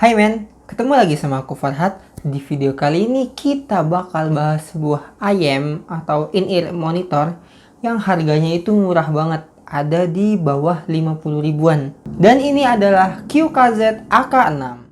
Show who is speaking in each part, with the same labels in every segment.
Speaker 1: Hai men, ketemu lagi sama aku Farhat. Di video kali ini kita bakal bahas sebuah IM atau in-ear monitor yang harganya itu murah banget. Ada di bawah 50 ribuan. Dan ini adalah QKZ AK6.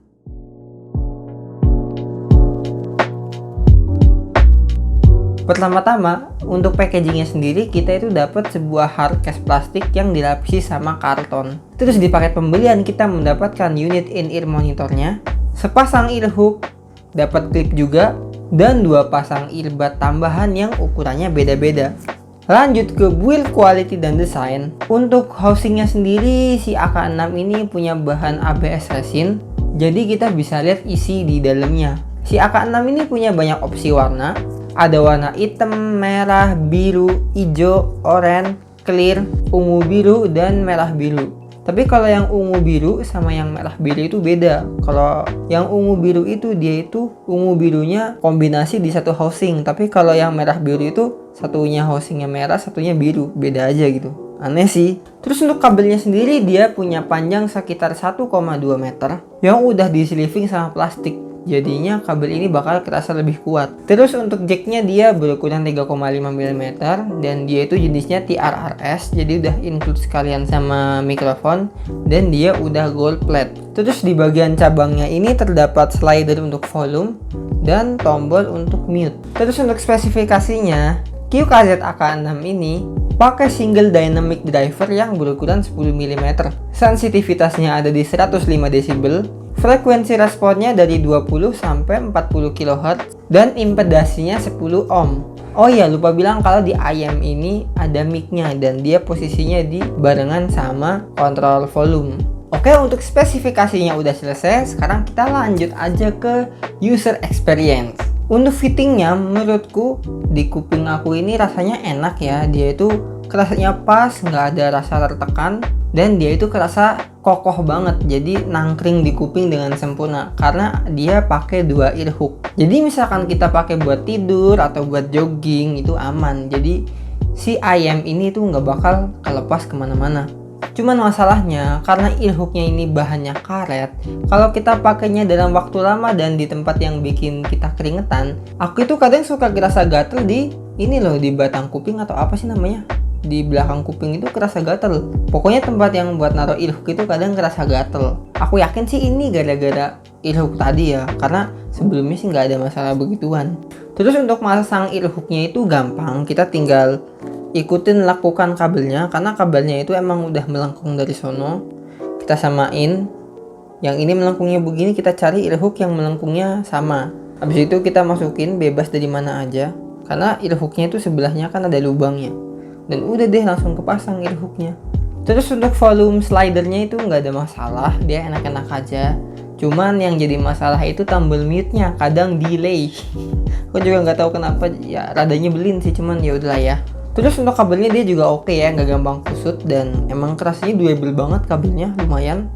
Speaker 1: Pertama-tama, untuk packagingnya sendiri kita itu dapat sebuah hardcase plastik yang dilapisi sama karton. Terus di paket pembelian kita mendapatkan unit in-ear monitornya, sepasang ear hook, dapat klip juga, dan 2 pasang earbud tambahan yang ukurannya beda-beda. Lanjut ke build quality dan desain. Untuk housingnya sendiri, si AK6 ini punya bahan ABS resin, jadi kita bisa lihat isi di dalamnya. Si AK6 ini punya banyak opsi warna. Ada warna hitam, merah, biru, hijau, oranye, clear, ungu biru, dan merah biru. Tapi kalau yang ungu biru sama yang merah biru itu beda. Kalau yang ungu biru itu dia itu ungu birunya kombinasi di satu housing. Tapi kalau yang merah biru itu satunya housingnya merah, satunya biru. Beda aja gitu. Aneh sih. Terus untuk kabelnya sendiri dia punya panjang sekitar 1,2 meter yang udah di sleeving sama plastik. Jadinya kabel ini bakal kerasa lebih kuat. Terus untuk jacknya dia berukuran 3,5 mm dan dia itu jenisnya TRRS, jadi udah include sekalian sama mikrofon dan dia udah gold plate. Terus di bagian cabangnya ini terdapat slider untuk volume dan tombol untuk mute. Terus untuk spesifikasinya, QKZ AK6 ini pakai single dynamic driver yang berukuran 10 mm. Sensitivitasnya ada di 105 decibel. Frekuensi responnya dari 20 sampai 40 kHz dan impedasinya 10 ohm. Oh iya, lupa bilang kalau di IM ini ada mic-nya dan dia posisinya di barengan sama kontrol volume. Oke, untuk spesifikasinya udah selesai. Sekarang kita lanjut aja ke user experience. Untuk fittingnya menurutku di kuping aku ini rasanya enak ya. Dia itu kerasanya pas, nggak ada rasa tertekan, dan dia itu kerasa kokoh banget, jadi nangkring di kuping dengan sempurna karena dia pakai 2 ear hook. Jadi misalkan kita pakai buat tidur atau buat jogging itu aman. Jadi si IM ini tuh nggak bakal kelepas kemana-mana. Cuman masalahnya karena ear hooknya ini bahannya karet, kalau kita pakainya dalam waktu lama dan di tempat yang bikin kita keringetan, aku itu kadang suka kerasa gatel di ini loh, di batang kuping atau apa sih namanya, di belakang kuping itu kerasa gatel. Pokoknya tempat yang buat naruh ear hook itu kadang kerasa gatel. Aku yakin sih ini gara-gara ear hook tadi ya, karena sebelumnya sih nggak ada masalah begituan. Terus untuk masang ear hooknya itu gampang, kita tinggal ikutin lakukan kabelnya, karena kabelnya itu emang udah melengkung dari sono. Kita samain, yang ini melengkungnya begini, kita cari ear hook yang melengkungnya sama. Habis itu kita masukin bebas dari mana aja, karena ear hooknya itu sebelahnya kan ada lubangnya. Dan udah deh langsung kepasang ear hooknya. Terus untuk volume slidernya itu nggak ada masalah, dia enak-enak aja. Cuman yang jadi masalah itu tombol mute-nya kadang delay. Aku juga nggak tahu kenapa, ya rada nyebelin sih, cuman ya udahlah ya. Terus untuk kabelnya dia juga oke ya, nggak gampang kusut dan emang kerasnya durable banget kabelnya, lumayan.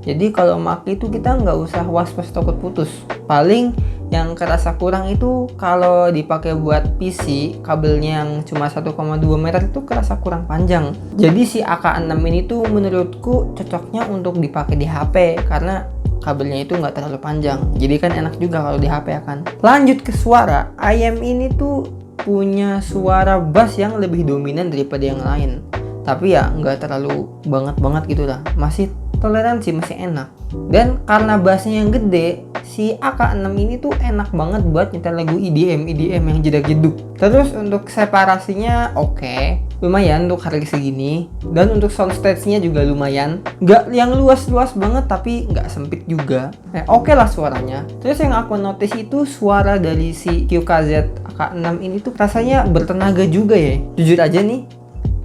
Speaker 1: Jadi kalau make itu kita nggak usah was-was takut putus. Paling yang kerasa kurang itu kalau dipakai buat PC, kabelnya yang cuma 1,2 meter itu kerasa kurang panjang. Jadi si AK6 ini tuh menurutku cocoknya untuk dipakai di HP karena kabelnya itu nggak terlalu panjang. Jadi kan enak juga kalau di HP ya kan. Lanjut ke suara, IM ini tuh punya suara bass yang lebih dominan daripada yang lain. Tapi ya nggak terlalu banget gitu lah. Masih toleransi, masih enak. Dan karena bassnya yang gede, si AK6 ini tuh enak banget buat nyetel lagu EDM yang jedak-jeduk. Terus untuk separasinya oke, lumayan untuk harga segini. Dan untuk soundstage-nya juga lumayan, nggak yang luas-luas banget tapi nggak sempit juga. Oke lah suaranya. Terus yang aku notice itu suara dari si QKZ AK6 ini tuh rasanya bertenaga juga ya. Jujur aja nih,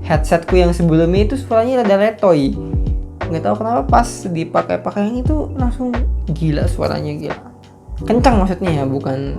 Speaker 1: headsetku yang sebelumnya itu suaranya rada letoy. Nggak tahu kenapa pas dipakai yang itu langsung gila suaranya, gila kencang maksudnya ya, bukan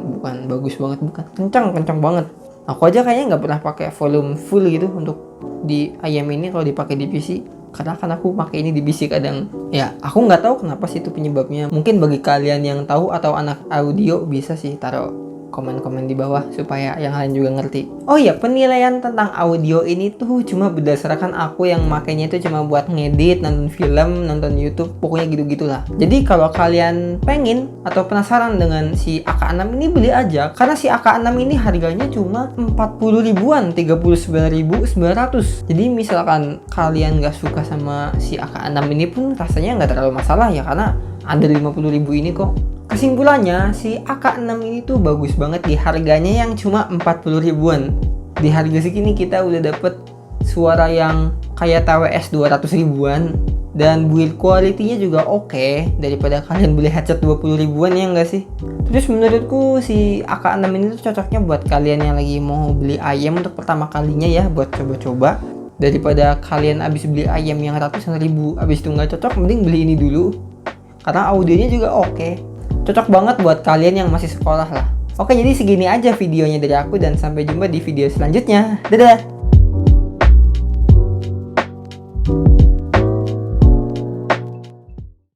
Speaker 1: bagus banget, bukan kencang banget. Aku aja kayaknya nggak pernah pakai volume full gitu untuk di IM ini kalau dipakai di PC, karena kan aku pakai ini di PC kadang ya. Aku nggak tahu kenapa sih itu penyebabnya. Mungkin bagi kalian yang tahu atau anak audio bisa sih taruh komen-komen di bawah supaya yang lain juga ngerti. Oh iya, penilaian tentang audio ini tuh cuma berdasarkan aku yang makainya itu cuma buat ngedit, nonton film, nonton YouTube, pokoknya gitu-gitulah. Jadi kalau kalian pengen atau penasaran dengan si AK6 ini, beli aja, karena si AK6 ini harganya cuma 40 ribuan, 39.900. Jadi misalkan kalian nggak suka sama si AK6 ini pun rasanya nggak terlalu masalah ya, karena ada 50 ribu ini kok. Kesimpulannya, si AK6 ini tuh bagus banget di harganya yang cuma 40 ribuan. Di harga segini kita udah dapet suara yang kayak TWS 200 ribuan, dan build quality-nya juga oke, daripada kalian beli headset 20 ribuan, ya enggak sih? Terus menurutku si AK6 ini tuh cocoknya buat kalian yang lagi mau beli ayam untuk pertama kalinya ya, buat coba-coba. Daripada kalian abis beli ayam yang ratusan ribu, abis itu nggak cocok, mending beli ini dulu. Karena audionya juga oke. Cocok banget buat kalian yang masih sekolah lah. Oke, jadi segini aja videonya dari aku, dan sampai jumpa di video selanjutnya. Dadah!